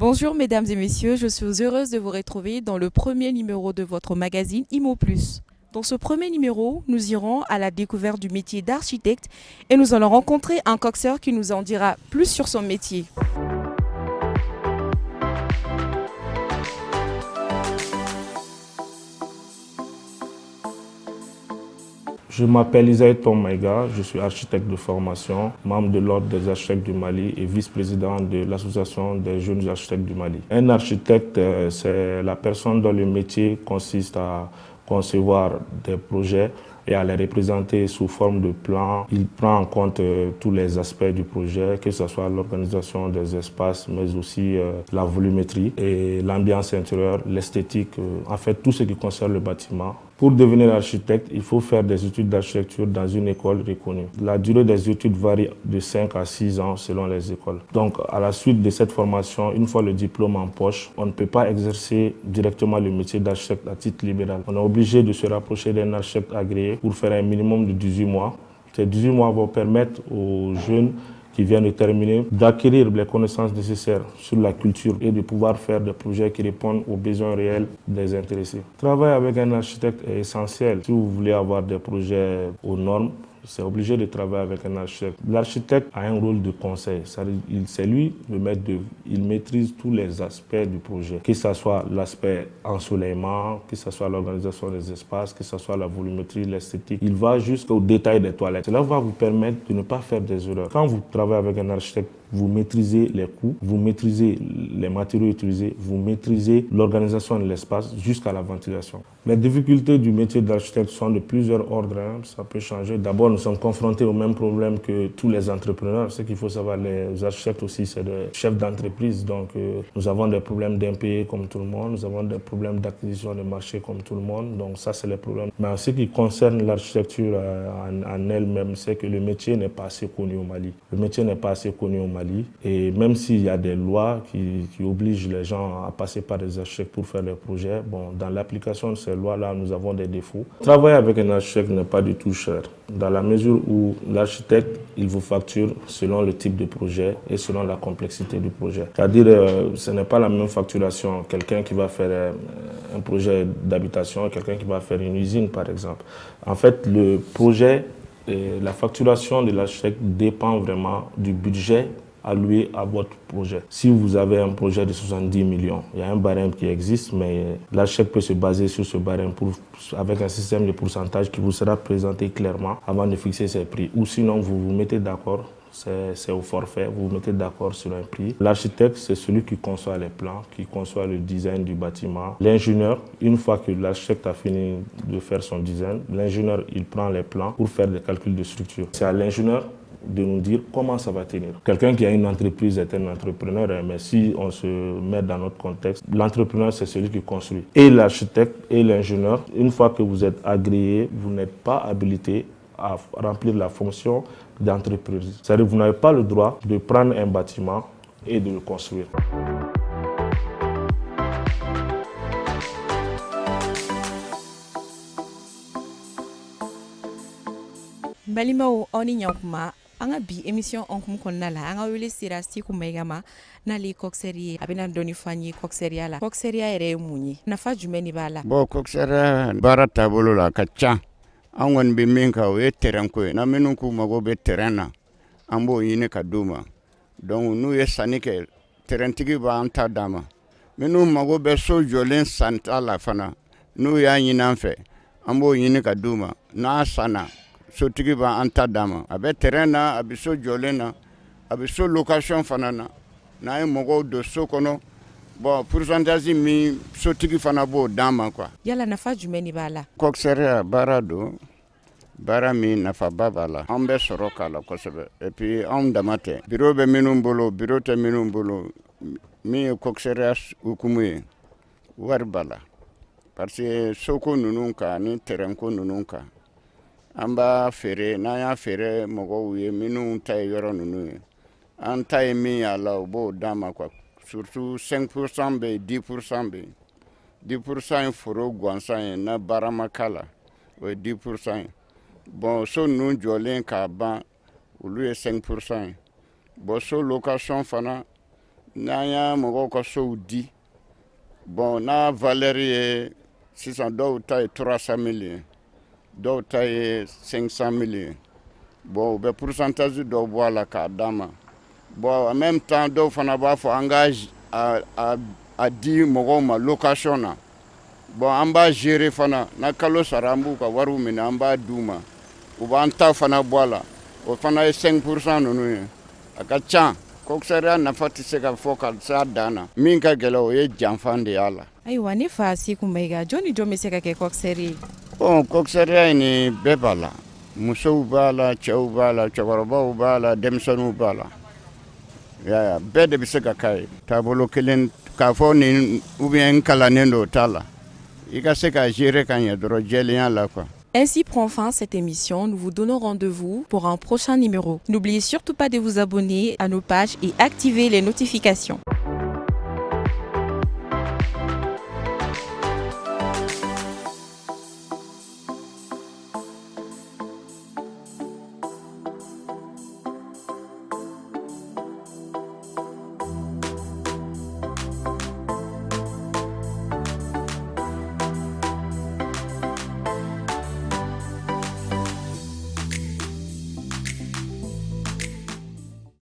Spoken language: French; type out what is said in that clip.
Bonjour mesdames et messieurs, je suis heureuse de vous retrouver dans le premier numéro de votre magazine Imo Plus. Dans ce premier numéro, nous irons à la découverte du métier d'architecte et nous allons rencontrer un coxeur qui nous en dira plus sur son métier. Je m'appelle Isaïe Maïga, je suis architecte de formation, membre de l'Ordre des architectes du Mali et vice-président de l'Association des jeunes architectes du Mali. Un architecte, c'est la personne dont le métier consiste à concevoir des projets et à les représenter sous forme de plans. Il prend en compte tous les aspects du projet, que ce soit l'organisation des espaces, mais aussi la volumétrie et l'ambiance intérieure, l'esthétique, en fait tout ce qui concerne le bâtiment. Pour devenir architecte, il faut faire des études d'architecture dans une école reconnue. La durée des études varie de 5 à 6 ans selon les écoles. Donc, à la suite de cette formation, une fois le diplôme en poche, on ne peut pas exercer directement le métier d'architecte à titre libéral. On est obligé de se rapprocher d'un architecte agréé pour faire un minimum de 18 mois. Ces 18 mois vont permettre aux jeunes qui viennent de terminer, d'acquérir les connaissances nécessaires sur la culture et de pouvoir faire des projets qui répondent aux besoins réels des intéressés. Travailler avec un architecte est essentiel. Si vous voulez avoir des projets aux normes, c'est obligé de travailler avec un architecte. L'architecte a un rôle de conseil. C'est lui le maître d'œuvre. Il maîtrise tous les aspects du projet, que ce soit l'aspect ensoleillement, que ce soit l'organisation des espaces, que ce soit la volumétrie, l'esthétique. Il va jusqu'au détail des toilettes. Cela va vous permettre de ne pas faire des erreurs. Quand vous travaillez avec un architecte, vous maîtrisez les coûts, vous maîtrisez les matériaux utilisés, vous maîtrisez l'organisation de l'espace jusqu'à la ventilation. Les difficultés du métier d'architecte sont de plusieurs ordres. Ça peut changer. D'abord, nous sommes confrontés au même problème que tous les entrepreneurs. Ce qu'il faut savoir, les architectes aussi, c'est des chefs d'entreprise. Donc, nous avons des problèmes d'impayés comme tout le monde. Nous avons des problèmes d'acquisition de marché comme tout le monde. Donc, ça, c'est les problèmes. Mais en ce qui concerne l'architecture en elle-même, c'est que le métier n'est pas assez connu au Mali. Le métier n'est pas assez connu au Mali. Et même s'il y a des lois qui obligent les gens à passer par des architectes pour faire des projets, bon, dans l'application de ces lois-là, nous avons des défauts. Travailler avec un architecte n'est pas du tout cher, dans la mesure où l'architecte, il vous facture selon le type de projet et selon la complexité du projet. C'est-à-dire, ce n'est pas la même facturation. Quelqu'un qui va faire un projet d'habitation et quelqu'un qui va faire une usine, par exemple. En fait, le projet et la facturation de l'architecte dépend vraiment du budget alloué à votre projet. Si vous avez un projet de 70 millions, il y a un barème qui existe, mais l'architecte peut se baser sur ce barème avec un système de pourcentage qui vous sera présenté clairement avant de fixer ses prix. Ou sinon, vous vous mettez d'accord, c'est au forfait, vous vous mettez d'accord sur un prix. L'architecte, c'est celui qui conçoit les plans, qui conçoit le design du bâtiment. L'ingénieur, une fois que l'architecte a fini de faire son design, l'ingénieur, il prend les plans pour faire des calculs de structure. C'est à l'ingénieur de nous dire comment ça va tenir. Quelqu'un qui a une entreprise est un entrepreneur, mais si on se met dans notre contexte, l'entrepreneur, c'est celui qui construit. Et l'architecte et l'ingénieur, une fois que vous êtes agréé, vous n'êtes pas habilité à remplir la fonction d'entreprise. C'est-à-dire que vous n'avez pas le droit de prendre un bâtiment et de le construire. Balimao oni nyankuma anga bi émission onkum konnala anga wele sira siku megama nali coxerie abena doni fanyi coxeria la coxeria ere munyi nafa jumeni bala bo coxeria bara tabolo la kacha angon bi minka we terrain ko na menu ku mago be terrain na ambo yine kaduma donc nous ye sanike terrain tigi ba anta dama menu mago be so jolen santa la fana nous ya yina fe ambo yine kaduma na sana sotigi ba anta dama abe terrain na abiso jolena abiso location fanana na e mogo do sokono bon pourcentage mi sotigi fana bo dama quoi yala nafa jumeni bala coxeria barado barami nafa babala ambe soroka la kosebe et puis am damate bureau be minum bolo bureau te minum bolo mi coxeria ukumu warbala parce que soko nununka ni terrain ko nununka amba fere na ya fere mogo uye minu tay yoro nunu anta emi ala bo dama kwa surtout 5% be 10% be 10% foro gwansan na barama kala o 10% bon so nu jolen ka ban ulu 5% bon so location fana n'an y'a mɔgɔw ka sow di bon n'a valeur ye sisan dɔw ta ye 300 000 ye dɔw ta ye 500 000 ye bon u bɛ pourcentage dɔw bɔ a la k'a d'an ma bon en même temps dɔw fana b'a fɔ an ka a di mɔgɔw ma location na bon an b'a gérer fana na kalo sara an b'u ka wariw minɛ an b'a d'u ma u b'an ta fana bɔ a la o fana ye 5% ninnu ye a ka ca coxeur nafa tɛ se ka fɔ ka s'a dan na min ka gɛlɛn o ye janfan de y'a la. Ayiwa ne fa Seku Mayiga jɔn ni jɔn bɛ se ka kɛ coxeur ye? Bon coxeur in ni bɛɛ b'a la musow b'a la cɛw b'a la cɛkɔrɔbaw b'a la denmisɛnninw b'a la bɛɛ de bɛ se ka k'a ye taabolo kelen k'a fɔ nin ou bien n kalannen don o t'a la i ka se ka gérer ka ɲɛ dɔrɔn jɛlenya la quoi. Ainsi prend fin cette émission. Nous vous donnons rendez-vous pour un prochain numéro. N'oubliez surtout pas de vous abonner à nos pages et activer les notifications.